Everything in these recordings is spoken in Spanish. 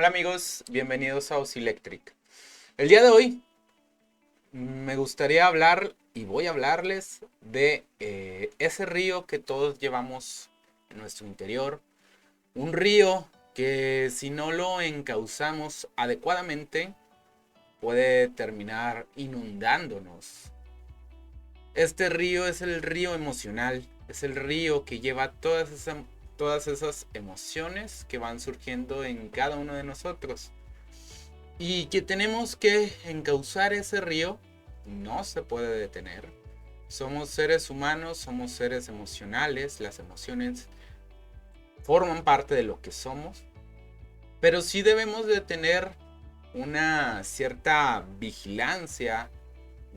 Hola amigos, bienvenidos a Osilectric. El día de hoy me gustaría hablar y voy a hablarles de ese río que todos llevamos en nuestro interior. Un río que si no lo encauzamos adecuadamente puede terminar inundándonos. Este río es el río emocional, es el río que lleva todas esas emociones que van surgiendo en cada uno de nosotros. Y que tenemos que encauzar ese río, no se puede detener. Somos seres humanos, somos seres emocionales, las emociones forman parte de lo que somos, pero sí debemos de tener una cierta vigilancia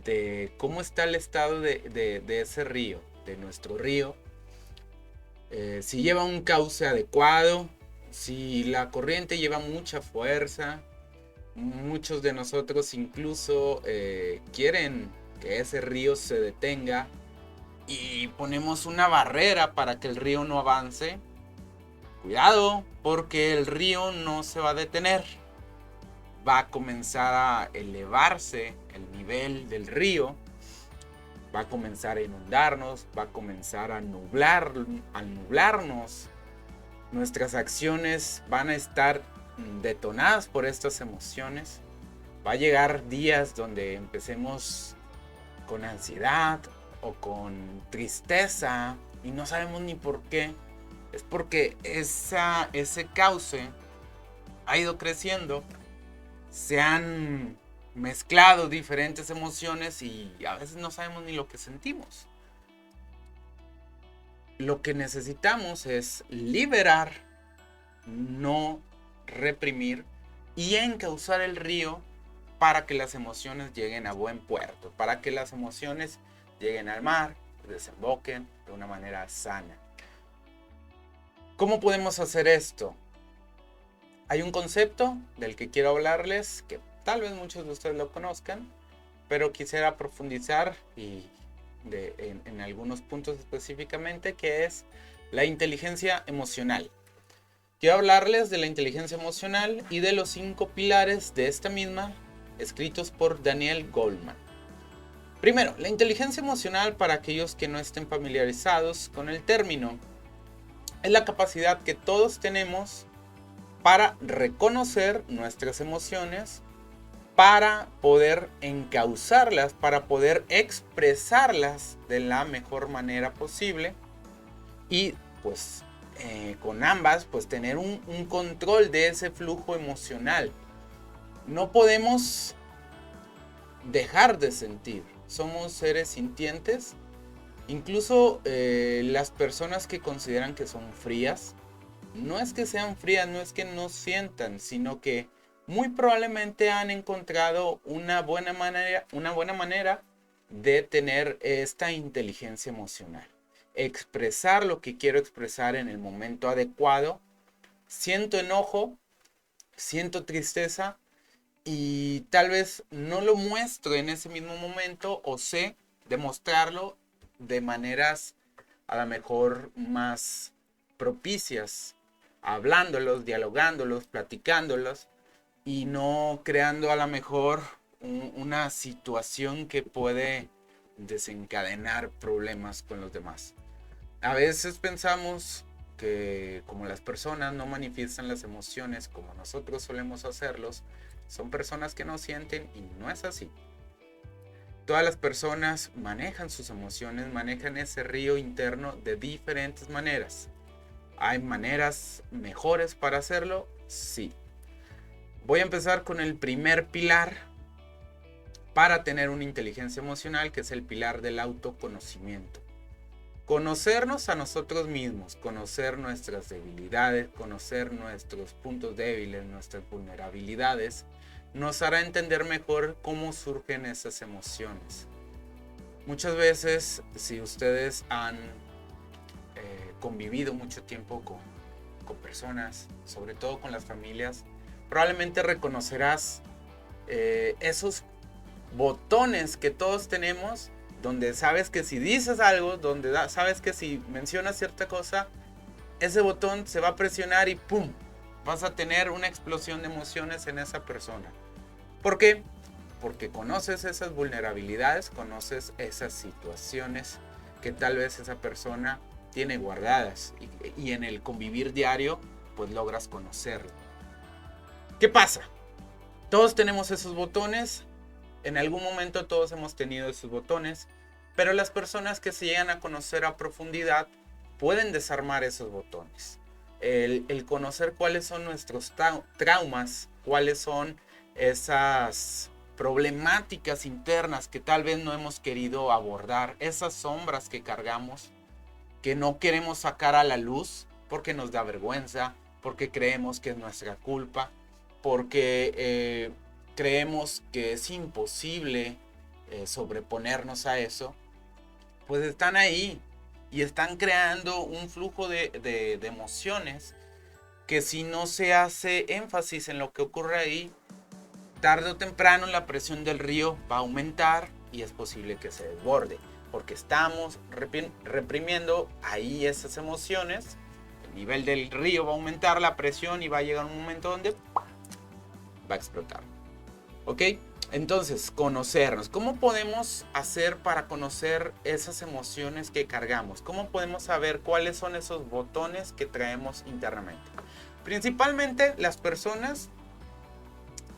de cómo está el estado de ese río, de nuestro río. Si lleva un cauce adecuado, si la corriente lleva mucha fuerza. Muchos de nosotros incluso quieren que ese río se detenga y ponemos una barrera para que el río no avance. Cuidado, porque el río no se va a detener. Va a comenzar a elevarse el nivel del río. Va a comenzar a inundarnos, va a comenzar a nublarnos. Nuestras acciones van a estar detonadas por estas emociones. Va a llegar días donde empecemos con ansiedad o con tristeza y no sabemos ni por qué. Es porque ese cauce ha ido creciendo, se han mezclado diferentes emociones y a veces no sabemos ni lo que sentimos. Lo que necesitamos es liberar, no reprimir y encauzar el río para que las emociones lleguen a buen puerto, para que las emociones lleguen al mar, desemboquen de una manera sana. ¿Cómo podemos hacer esto? Hay un concepto del que quiero hablarles, que tal vez muchos de ustedes lo conozcan, pero quisiera profundizar en algunos puntos específicamente, que es la inteligencia emocional. Quiero hablarles de la inteligencia emocional y de los 5 pilares de esta misma, escritos por Daniel Goleman. Primero, la inteligencia emocional, para aquellos que no estén familiarizados con el término, es la capacidad que todos tenemos para reconocer nuestras emociones, para poder encauzarlas, para poder expresarlas de la mejor manera posible y pues con ambas pues tener un control de ese flujo emocional. No podemos dejar de sentir, somos seres sintientes. Incluso las personas que consideran que son frías, no es que sean frías, no es que no sientan, sino que muy probablemente han encontrado una buena manera de tener esta inteligencia emocional. Expresar lo que quiero expresar en el momento adecuado. Siento enojo, siento tristeza y tal vez no lo muestro en ese mismo momento o sé demostrarlo de maneras a lo mejor más propicias, hablándolos, dialogándolos, platicándolos y no creando a lo mejor una situación que puede desencadenar problemas con los demás. A veces pensamos que como las personas no manifiestan las emociones como nosotros solemos hacerlos, son personas que no sienten y no es así. Todas las personas manejan sus emociones, manejan ese río interno de diferentes maneras. ¿Hay maneras mejores para hacerlo? Sí. Voy a empezar con el primer pilar para tener una inteligencia emocional, que es el pilar del autoconocimiento. Conocernos a nosotros mismos, conocer nuestras debilidades, conocer nuestros puntos débiles, nuestras vulnerabilidades, nos hará entender mejor cómo surgen esas emociones. Muchas veces, si ustedes han convivido mucho tiempo con personas, sobre todo con las familias, probablemente reconocerás esos botones que todos tenemos, donde sabes que si dices algo, donde sabes que si mencionas cierta cosa, ese botón se va a presionar y ¡pum! vas a tener una explosión de emociones en esa persona. ¿Por qué? Porque conoces esas vulnerabilidades, conoces esas situaciones que tal vez esa persona tiene guardadas y en el convivir diario pues logras conocerlo. ¿Qué pasa? Todos tenemos esos botones, en algún momento todos hemos tenido esos botones, pero las personas que se llegan a conocer a profundidad pueden desarmar esos botones. El conocer cuáles son nuestros traumas, cuáles son esas problemáticas internas que tal vez no hemos querido abordar, esas sombras que cargamos, que no queremos sacar a la luz porque nos da vergüenza, porque creemos que es nuestra culpa, porque creemos que es imposible sobreponernos a eso, pues están ahí y están creando un flujo de emociones que si no se hace énfasis en lo que ocurre ahí, tarde o temprano la presión del río va a aumentar y es posible que se desborde, porque estamos reprimiendo ahí esas emociones. El nivel del río va a aumentar la presión y va a llegar un momento donde va a explotar. ¿Ok? Entonces, conocernos. ¿Cómo podemos hacer para conocer esas emociones que cargamos? ¿Cómo podemos saber cuáles son esos botones que traemos internamente? Principalmente las personas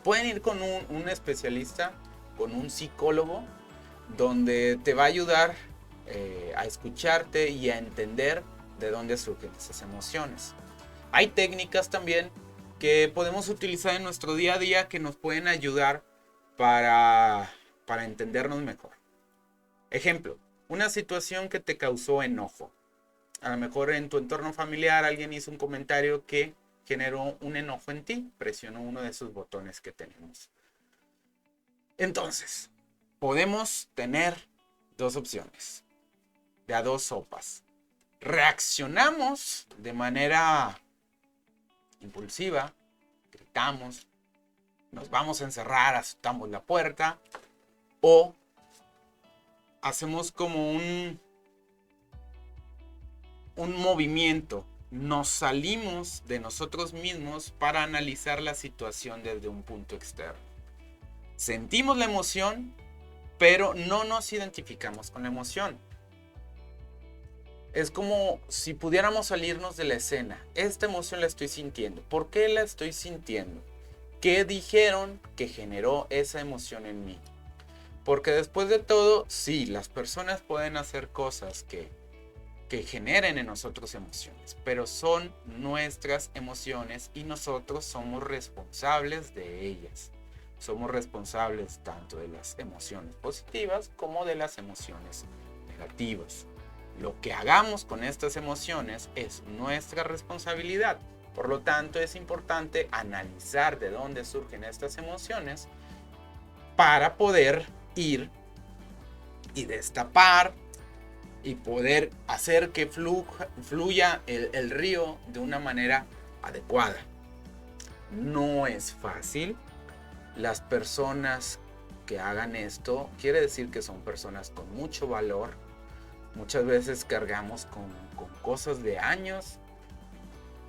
pueden ir con un especialista, con un psicólogo, donde te va a ayudar a escucharte y a entender de dónde surgen esas emociones. Hay técnicas también que podemos utilizar en nuestro día a día que nos pueden ayudar para entendernos mejor. Ejemplo, una situación que te causó enojo. A lo mejor en tu entorno familiar alguien hizo un comentario que generó un enojo en ti, presionó uno de esos botones que tenemos. Entonces, podemos tener dos opciones, de a dos sopas. Reaccionamos de manera impulsiva, gritamos, nos vamos a encerrar, azotamos la puerta, o hacemos como un movimiento, nos salimos de nosotros mismos para analizar la situación desde un punto externo. Sentimos la emoción, pero no nos identificamos con la emoción. Es como si pudiéramos salirnos de la escena. Esta emoción la estoy sintiendo. ¿Por qué la estoy sintiendo? ¿Qué dijeron que generó esa emoción en mí? Porque después de todo, sí, las personas pueden hacer cosas que generen en nosotros emociones, pero son nuestras emociones y nosotros somos responsables de ellas. Somos responsables tanto de las emociones positivas como de las emociones negativas. Lo que hagamos con estas emociones es nuestra responsabilidad. Por lo tanto, es importante analizar de dónde surgen estas emociones para poder ir y destapar y poder hacer que fluya el río de una manera adecuada. No es fácil. Las personas que hagan esto, quiere decir que son personas con mucho valor. Muchas veces cargamos con cosas de años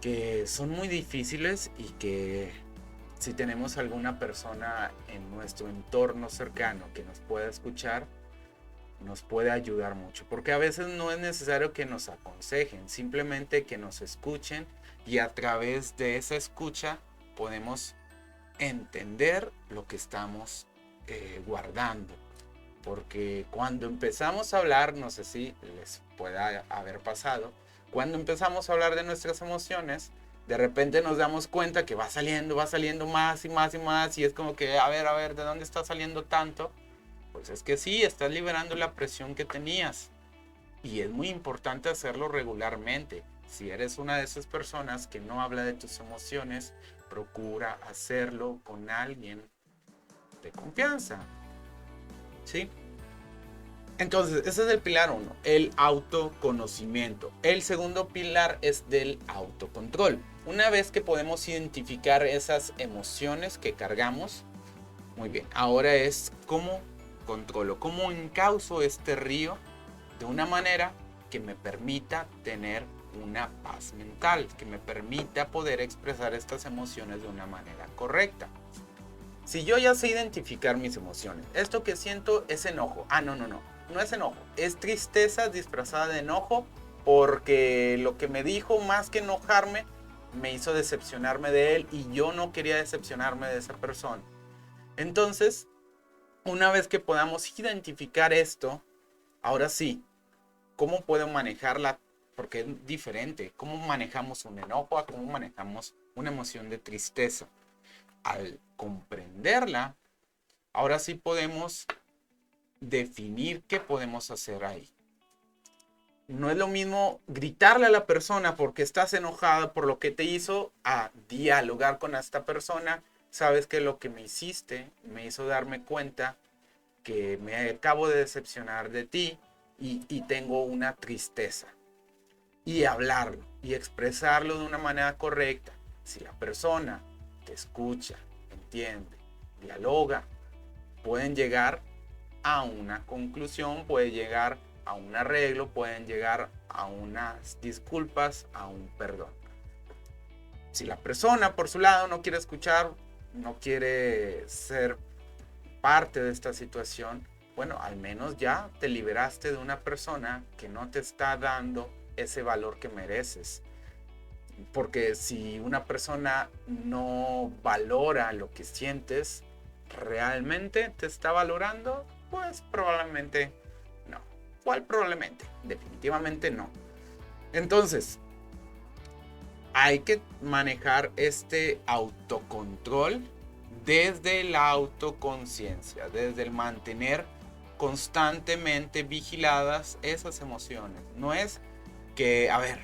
que son muy difíciles y que si tenemos alguna persona en nuestro entorno cercano que nos pueda escuchar, nos puede ayudar mucho, porque a veces no es necesario que nos aconsejen, simplemente que nos escuchen y a través de esa escucha podemos entender lo que estamos guardando. Porque cuando empezamos a hablar, no sé si les pueda haber pasado, cuando empezamos a hablar de nuestras emociones, de repente nos damos cuenta que va saliendo más y más y más, y es como que, a ver, ¿de dónde está saliendo tanto? Pues es que sí, estás liberando la presión que tenías. Y es muy importante hacerlo regularmente. Si eres una de esas personas que no habla de tus emociones, procura hacerlo con alguien de confianza. ¿Sí? Entonces, ese es el pilar 1, el autoconocimiento. El segundo pilar es del autocontrol. Una vez que podemos identificar esas emociones que cargamos, muy bien, ahora es cómo controlo, cómo encauzo este río de una manera que me permita tener una paz mental, que me permita poder expresar estas emociones de una manera correcta. Si yo ya sé identificar mis emociones, esto que siento es enojo. No es enojo, es tristeza disfrazada de enojo, porque lo que me dijo, más que enojarme, me hizo decepcionarme de él y yo no quería decepcionarme de esa persona. Entonces, una vez que podamos identificar esto, ahora sí, ¿cómo puedo manejarla? Porque es diferente. ¿Cómo manejamos un enojo a cómo manejamos una emoción de tristeza? Al comprenderla, ahora sí podemos definir qué podemos hacer ahí. No es lo mismo gritarle a la persona porque estás enojada por lo que te hizo, a dialogar con esta persona. Sabes que lo que me hiciste me hizo darme cuenta que me acabo de decepcionar de ti y tengo una tristeza. Y hablarlo y expresarlo de una manera correcta. Si la persona te escucha, entiende, dialoga, pueden llegar a una conclusión, puede llegar a un arreglo, pueden llegar a unas disculpas, a un perdón. Si la persona por su lado no quiere escuchar, no quiere ser parte de esta situación, bueno, al menos ya te liberaste de una persona que no te está dando ese valor que mereces. Porque si una persona no valora lo que sientes, ¿realmente te está valorando? Pues probablemente no. ¿Cuál probablemente? Definitivamente no. Entonces, hay que manejar este autocontrol desde la autoconciencia, desde el mantener constantemente vigiladas esas emociones. No es que, a ver,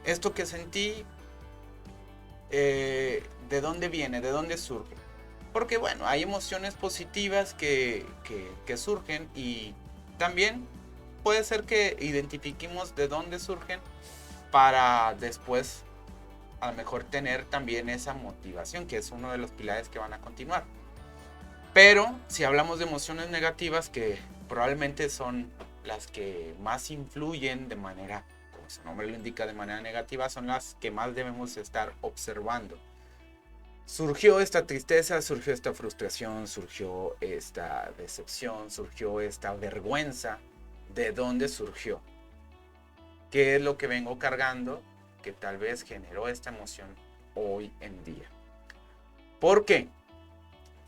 esto que sentí, ¿de dónde viene? ¿De dónde surge? Porque bueno, hay emociones positivas que surgen, y también puede ser que identifiquemos de dónde surgen para después a lo mejor tener también esa motivación, que es uno de los pilares que van a continuar. Pero si hablamos de emociones negativas, que probablemente son las que más influyen de manera, como su nombre lo indica, de manera negativa, son las que más debemos estar observando. Surgió esta tristeza, surgió esta frustración, surgió esta decepción, surgió esta vergüenza. ¿De dónde surgió? ¿Qué es lo que vengo cargando que tal vez generó esta emoción hoy en día? ¿Por qué?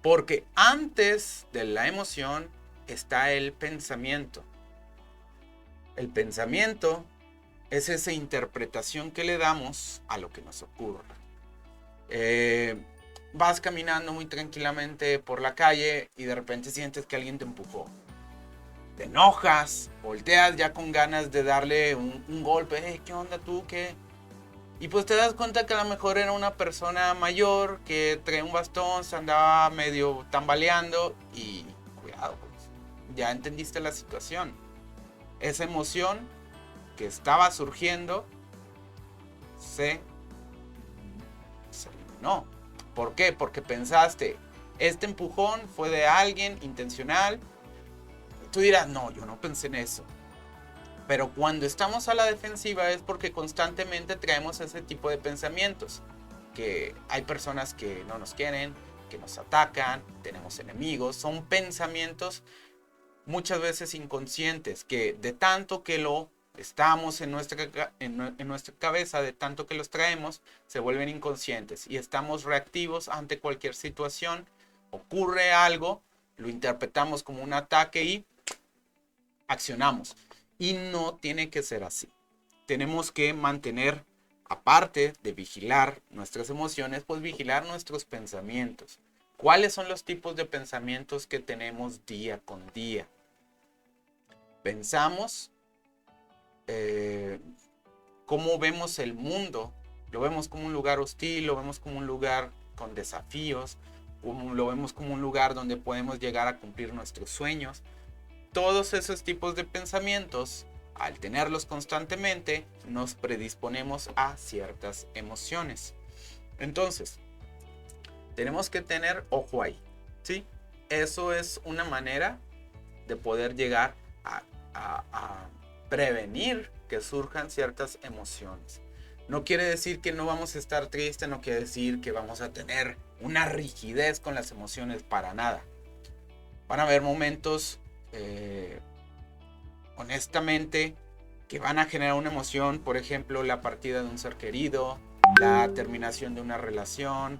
Porque antes de la emoción está el pensamiento. El pensamiento es esa interpretación que le damos a lo que nos ocurre. Vas caminando muy tranquilamente por la calle y de repente sientes que alguien te empujó. Te enojas, volteas ya con ganas de darle un golpe. Hey, ¿qué onda tú? ¿Qué? Y pues te das cuenta que a lo mejor era una persona mayor que traía un bastón, se andaba medio tambaleando y cuidado, pues, ya entendiste la situación. Esa emoción que estaba surgiendo se eliminó. ¿Por qué? Porque pensaste, este empujón fue de alguien intencional. Tú dirás, no, yo no pensé en eso. Pero cuando estamos a la defensiva es porque constantemente traemos ese tipo de pensamientos. Que hay personas que no nos quieren, que nos atacan, tenemos enemigos. Son pensamientos muchas veces inconscientes que de tanto que lo estamos en nuestra cabeza, de tanto que los traemos, se vuelven inconscientes y estamos reactivos ante cualquier situación. Ocurre algo, lo interpretamos como un ataque y accionamos. Y no tiene que ser así. Tenemos que mantener, aparte de vigilar nuestras emociones, pues vigilar nuestros pensamientos. ¿Cuáles son los tipos de pensamientos que tenemos día con día? Pensamos cómo vemos el mundo. Lo vemos como un lugar hostil, lo vemos como un lugar con desafíos, lo vemos como un lugar donde podemos llegar a cumplir nuestros sueños. Todos esos tipos de pensamientos, al tenerlos constantemente, nos predisponemos a ciertas emociones. Entonces, tenemos que tener ojo ahí, ¿sí? Eso es una manera de poder llegar a prevenir que surjan ciertas emociones. No quiere decir que no vamos a estar tristes, no quiere decir que vamos a tener una rigidez con las emociones, para nada. Van a haber momentos, honestamente, que van a generar una emoción, por ejemplo, la partida de un ser querido, la terminación de una relación,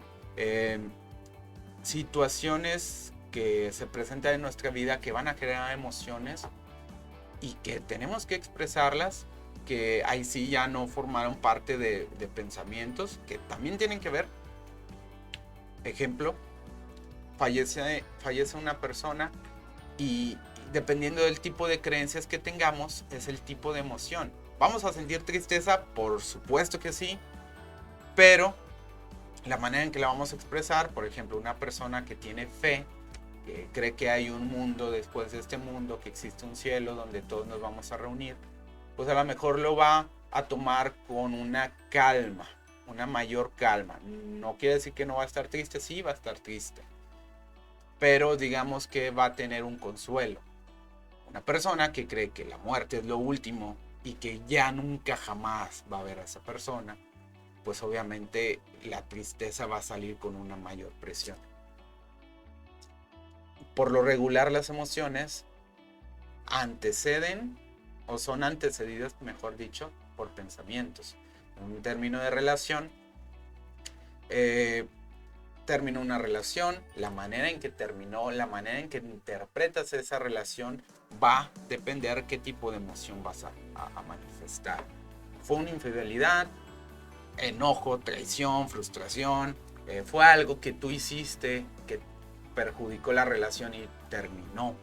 situaciones que se presentan en nuestra vida que van a generar emociones y que tenemos que expresarlas, que ahí sí ya no formaron parte de pensamientos que también tienen que ver. Ejemplo, fallece una persona y dependiendo del tipo de creencias que tengamos, es el tipo de emoción. ¿Vamos a sentir tristeza? Por supuesto que sí, pero la manera en que la vamos a expresar, por ejemplo, una persona que tiene fe, que cree que hay un mundo después de este mundo, que existe un cielo donde todos nos vamos a reunir, pues a lo mejor lo va a tomar con una calma, una mayor calma. No quiere decir que no va a estar triste, sí va a estar triste, pero digamos que va a tener un consuelo. Una persona que cree que la muerte es lo último y que ya nunca jamás va a ver a esa persona, pues obviamente la tristeza va a salir con una mayor presión. Por lo regular, las emociones anteceden o son antecedidas, mejor dicho, por pensamientos. En un término de relación, terminó una relación, la manera en que terminó, la manera en que interpretas esa relación va a depender qué tipo de emoción vas a manifestar. Fue una infidelidad, enojo, traición, frustración, fue algo que tú hiciste que perjudicó la relación y terminó.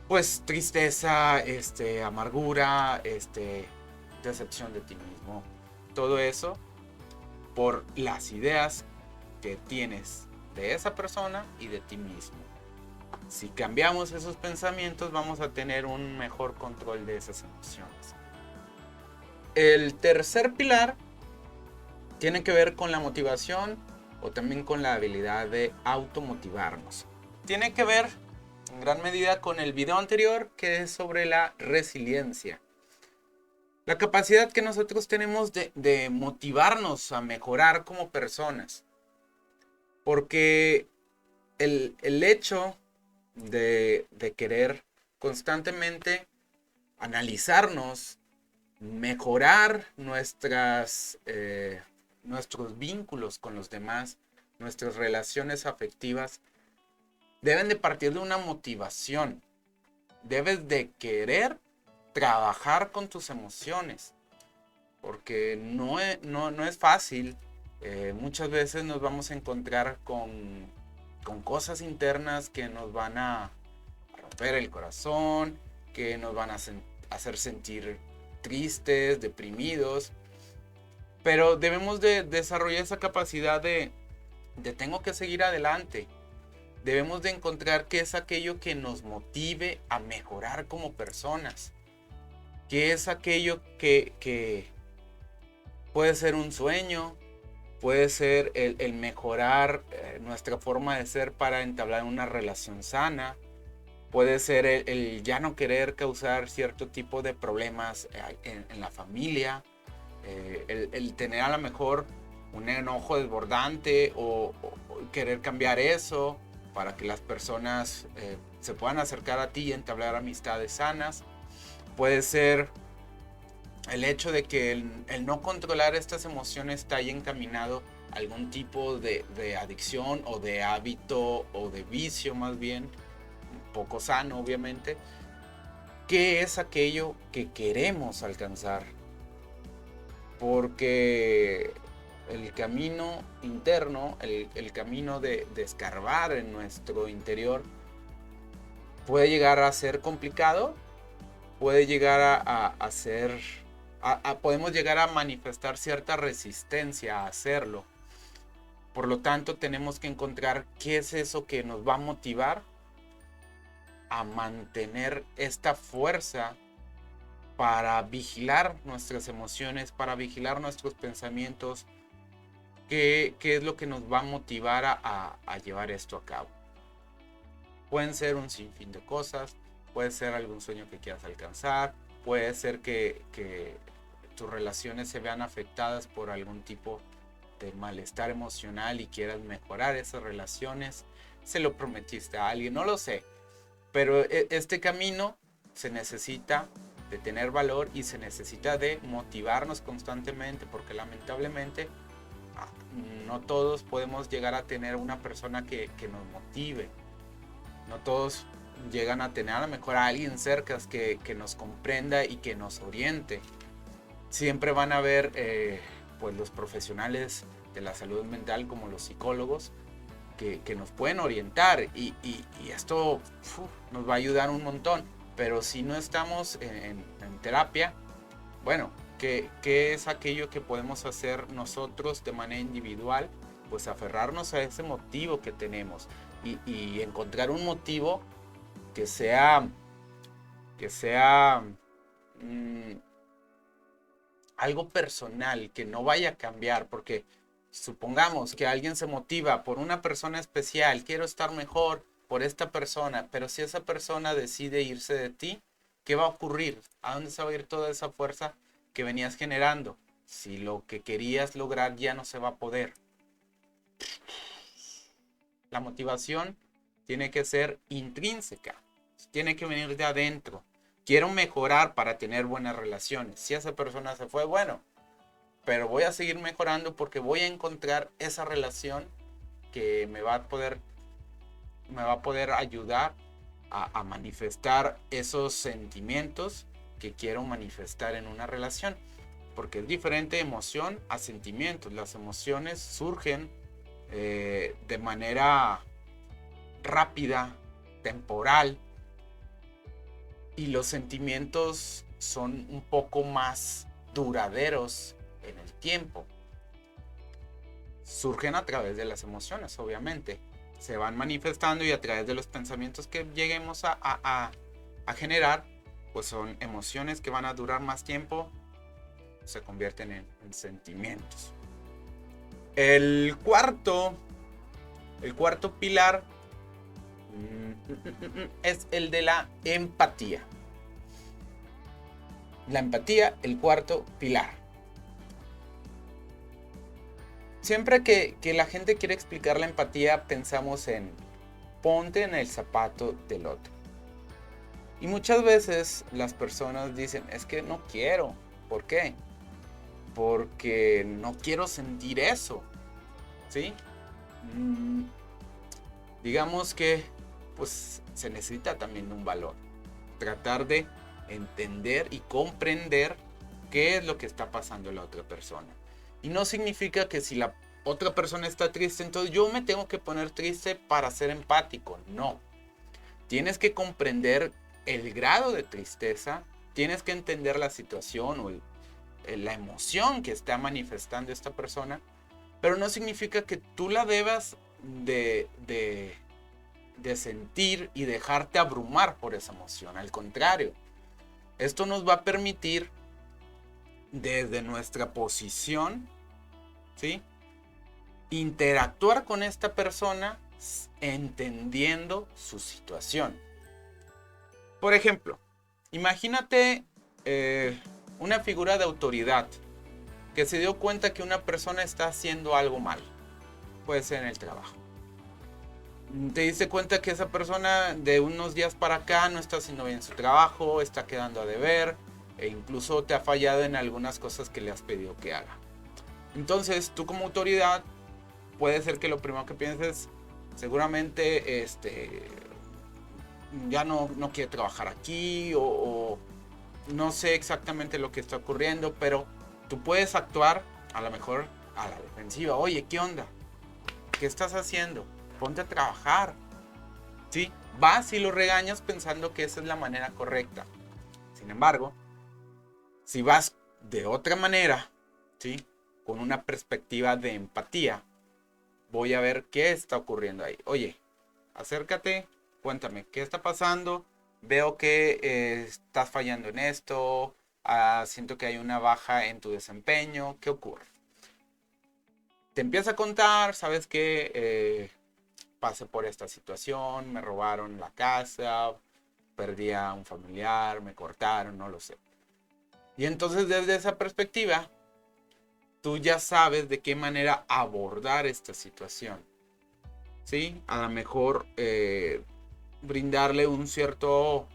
Pues tristeza, amargura, decepción de ti mismo. Todo eso por las ideas que tienes de esa persona y de ti mismo. Si cambiamos esos pensamientos, vamos a tener un mejor control de esas emociones. El tercer pilar tiene que ver con la motivación o también con la habilidad de automotivarnos. Tiene que ver en gran medida con el video anterior, que es sobre la resiliencia. La capacidad que nosotros tenemos de motivarnos a mejorar como personas. Porque el hecho de querer constantemente analizarnos, mejorar nuestros vínculos con los demás, nuestras relaciones afectivas, deben de partir de una motivación. Debes de querer trabajar con tus emociones, porque no es fácil. Muchas veces nos vamos a encontrar con cosas internas que nos van a romper el corazón, que nos van a hacer sentir tristes, deprimidos, pero debemos de desarrollar esa capacidad de tengo que seguir adelante. Debemos de encontrar qué es aquello que nos motive a mejorar como personas, qué es aquello que puede ser un sueño, puede ser el mejorar nuestra forma de ser para entablar una relación sana, puede ser el ya no querer causar cierto tipo de problemas en la familia, el tener a lo mejor un enojo desbordante o querer cambiar eso para que las personas se puedan acercar a ti y entablar amistades sanas. Puede ser el hecho de que el no controlar estas emociones está ahí encaminado a algún tipo de adicción o de hábito o de vicio, más bien poco sano, obviamente. ¿Qué es aquello que queremos alcanzar? Porque el camino interno, el camino de escarbar en nuestro interior puede llegar a ser complicado, puede llegar a ser, podemos llegar a manifestar cierta resistencia a hacerlo. Por lo tanto, tenemos que encontrar qué es eso que nos va a motivar a mantener esta fuerza para vigilar nuestras emociones, para vigilar nuestros pensamientos, qué es lo que nos va a motivar a llevar esto a cabo. Pueden ser un sinfín de cosas, puede ser algún sueño que quieras alcanzar, puede ser que tus relaciones se vean afectadas por algún tipo de malestar emocional y quieras mejorar esas relaciones. Se lo prometiste a alguien, no lo sé. Pero este camino se necesita de tener valor y se necesita de motivarnos constantemente, porque lamentablemente no todos podemos llegar a tener una persona que nos motive. No todos llegan a tener a lo mejor a alguien cerca que nos comprenda y que nos oriente. Siempre van a haber pues los profesionales de la salud mental como los psicólogos que nos pueden orientar y esto nos va a ayudar un montón. Pero si no estamos en terapia, bueno, ¿qué es aquello que podemos hacer nosotros de manera individual? Pues aferrarnos a ese motivo que tenemos y encontrar un motivo que sea algo personal, que no vaya a cambiar, porque supongamos que alguien se motiva por una persona especial, quiero estar mejor por esta persona, pero si esa persona decide irse de ti, ¿qué va a ocurrir? ¿A dónde se va a ir toda esa fuerza que venías generando? Si lo que querías lograr ya no se va a poder. La motivación tiene que ser intrínseca, tiene que venir de adentro. Quiero mejorar para tener buenas relaciones. Si esa persona se fue, bueno, pero voy a seguir mejorando porque voy a encontrar esa relación que me va a poder ayudar a manifestar esos sentimientos que quiero manifestar en una relación. Porque es diferente emoción a sentimientos. Las emociones surgen de manera rápida, temporal, y los sentimientos son un poco más duraderos en el tiempo. Surgen a través de las emociones, obviamente. Se van manifestando y a través de los pensamientos que lleguemos a generar, pues son emociones que van a durar más tiempo, se convierten en sentimientos. El cuarto pilar es el de la empatía. La empatía, el cuarto pilar. Siempre que la gente quiere explicar la empatía, pensamos en ponte en el zapato del otro. Y muchas veces las personas dicen, es que no quiero. ¿Por qué? Porque no quiero sentir eso. ¿Sí? Digamos que pues se necesita también un valor. Tratar de entender y comprender qué es lo que está pasando en la otra persona. Y no significa que si la otra persona está triste, entonces yo me tengo que poner triste para ser empático. No. Tienes que comprender el grado de tristeza, tienes que entender la situación o la emoción que está manifestando esta persona, pero no significa que tú la debas de sentir y dejarte abrumar por esa emoción. Al contrario, esto nos va a permitir desde nuestra posición, ¿sí?, interactuar con esta persona entendiendo su situación. Por ejemplo, imagínate una figura de autoridad que se dio cuenta que una persona está haciendo algo mal. Puede ser en el trabajo. Te diste cuenta que esa persona de unos días para acá no está haciendo bien su trabajo, está quedando a deber e incluso te ha fallado en algunas cosas que le has pedido que haga. Entonces, tú como autoridad, puede ser que lo primero que pienses, seguramente ya no quiere trabajar aquí o no sé exactamente lo que está ocurriendo, pero tú puedes actuar a lo mejor a la defensiva. Oye, ¿qué onda? ¿Qué estás haciendo? Ponte a trabajar. ¿Sí? Vas y lo regañas pensando que esa es la manera correcta. Sin embargo, si vas de otra manera, ¿sí?, con una perspectiva de empatía, voy a ver qué está ocurriendo ahí. Oye, acércate, cuéntame, ¿qué está pasando? Veo que estás fallando en esto, siento que hay una baja en tu desempeño, ¿qué ocurre? Te empieza a contar, ¿sabes qué? Pasé por esta situación, me robaron la casa, perdí a un familiar, me cortaron, no lo sé. Y entonces desde esa perspectiva, tú ya sabes de qué manera abordar esta situación. ¿Sí? A lo mejor brindarle un cierto...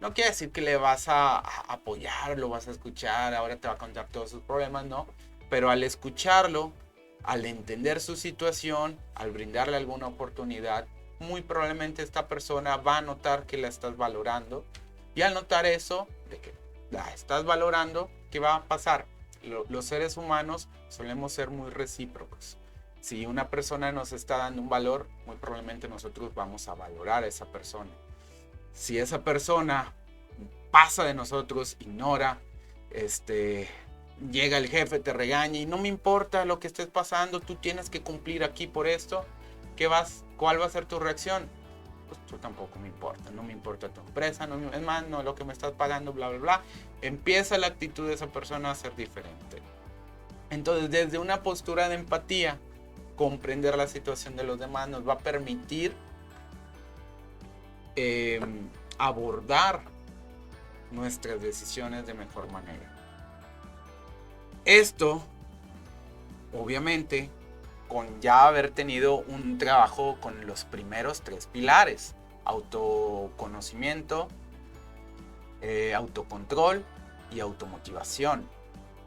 No quiere decir que le vas a apoyar, lo vas a escuchar, ahora te va a contar todos sus problemas, no. Pero al escucharlo, al entender su situación, al brindarle alguna oportunidad, muy probablemente esta persona va a notar que la estás valorando. Y al notar eso, de que la estás valorando, ¿qué va a pasar? Los seres humanos solemos ser muy recíprocos. Si una persona nos está dando un valor, muy probablemente nosotros vamos a valorar a esa persona. Si esa persona pasa de nosotros, ignora, llega el jefe, te regaña y no me importa lo que estés pasando, tú tienes que cumplir aquí por esto, ¿cuál va a ser tu reacción? Pues tú tampoco me importa, no me importa tu empresa, no, es más, no lo que me estás pagando, bla, bla, bla. Empieza la actitud de esa persona a ser diferente. Entonces, desde una postura de empatía, comprender la situación de los demás nos va a permitir abordar nuestras decisiones de mejor manera. Esto, obviamente, con ya haber tenido un trabajo con los primeros 3 pilares: autoconocimiento, autocontrol y automotivación.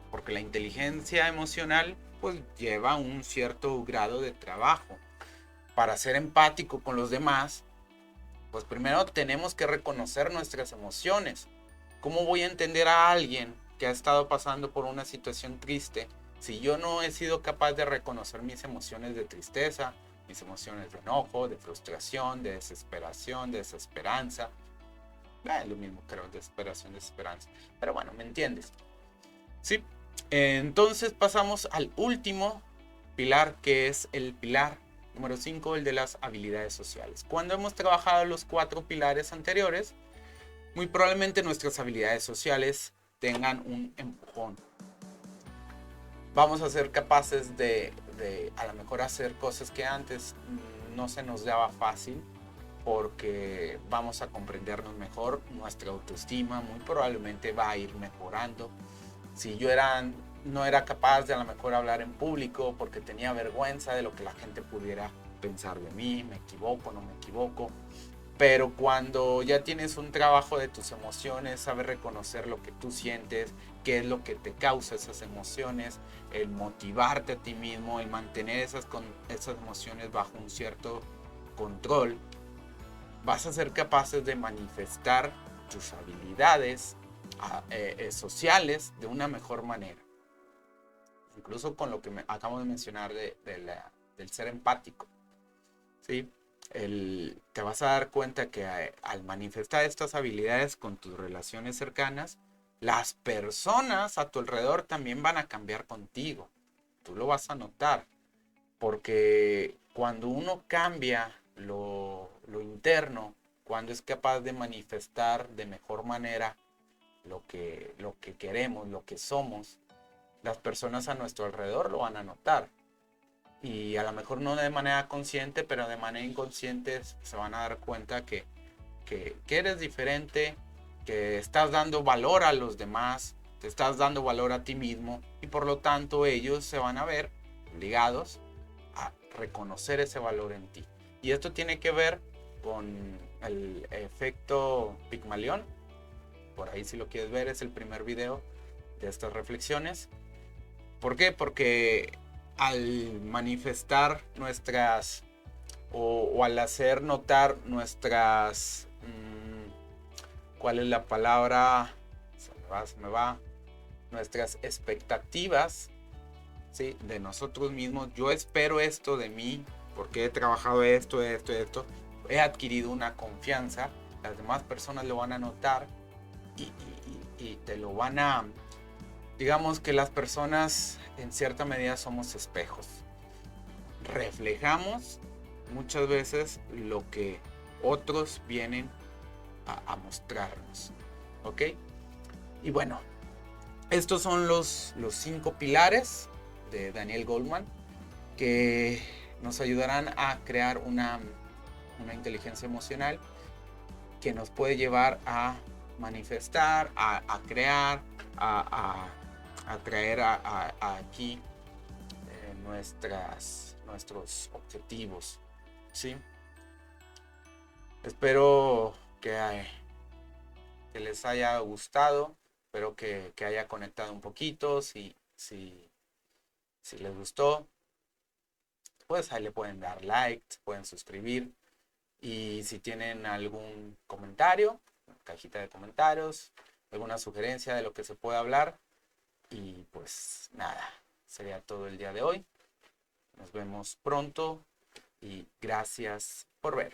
Porque la inteligencia emocional pues lleva un cierto grado de trabajo. Para ser empático con los demás, pues primero tenemos que reconocer nuestras emociones. ¿Cómo voy a entender a alguien que ha estado pasando por una situación triste si yo no he sido capaz de reconocer mis emociones de tristeza, mis emociones de enojo, de frustración, de desesperación, de desesperanza? Lo mismo creo, desesperación, desesperanza. Pero bueno, ¿me entiendes? Sí. Entonces pasamos al último pilar, que es el pilar número 5, el de las habilidades sociales. Cuando hemos trabajado los 4 pilares anteriores, muy probablemente nuestras habilidades sociales tengan un empujón. Vamos a ser capaces de a lo mejor hacer cosas que antes no se nos daba fácil, porque vamos a comprendernos mejor, nuestra autoestima muy probablemente va a ir mejorando. Si yo no era capaz de a lo mejor hablar en público porque tenía vergüenza de lo que la gente pudiera pensar de mí, me equivoco, no me equivoco. Pero cuando ya tienes un trabajo de tus emociones, sabes reconocer lo que tú sientes, qué es lo que te causa esas emociones, el motivarte a ti mismo, el mantener esas emociones bajo un cierto control, vas a ser capaces de manifestar tus habilidades sociales de una mejor manera. Incluso con lo que acabo de mencionar del ser empático. ¿Sí? Te vas a dar cuenta que al manifestar estas habilidades con tus relaciones cercanas, las personas a tu alrededor también van a cambiar contigo. Tú lo vas a notar. Porque cuando uno cambia lo interno, cuando es capaz de manifestar de mejor manera lo que queremos, lo que somos, las personas a nuestro alrededor lo van a notar. Y a lo mejor no de manera consciente, pero de manera inconsciente se van a dar cuenta que eres diferente, que estás dando valor a los demás, te estás dando valor a ti mismo, y por lo tanto ellos se van a ver obligados a reconocer ese valor en ti. Y esto tiene que ver con el efecto Pigmalión. Por ahí, si lo quieres ver, es el primer video de estas reflexiones. ¿Por qué? Porque al manifestar nuestras o al hacer notar nuestras ¿cuál es la palabra? Se me va. Nuestras expectativas, ¿sí? De nosotros mismos. Yo espero esto de mí porque he trabajado esto. He adquirido una confianza. Las demás personas lo van a notar y te lo van a... Digamos que las personas en cierta medida somos espejos. Reflejamos muchas veces lo que otros vienen a mostrarnos. ¿Ok? Y bueno, estos son los 5 pilares de Daniel Goleman que nos ayudarán a crear una inteligencia emocional que nos puede llevar a manifestar, a crear, a traer aquí nuestros objetivos, ¿sí? Espero que les haya gustado, espero que haya conectado un poquito, si les gustó, pues ahí le pueden dar like, se pueden suscribir, y si tienen algún comentario, cajita de comentarios, alguna sugerencia de lo que se puede hablar, y pues nada, sería todo el día de hoy. Nos vemos pronto y gracias por ver.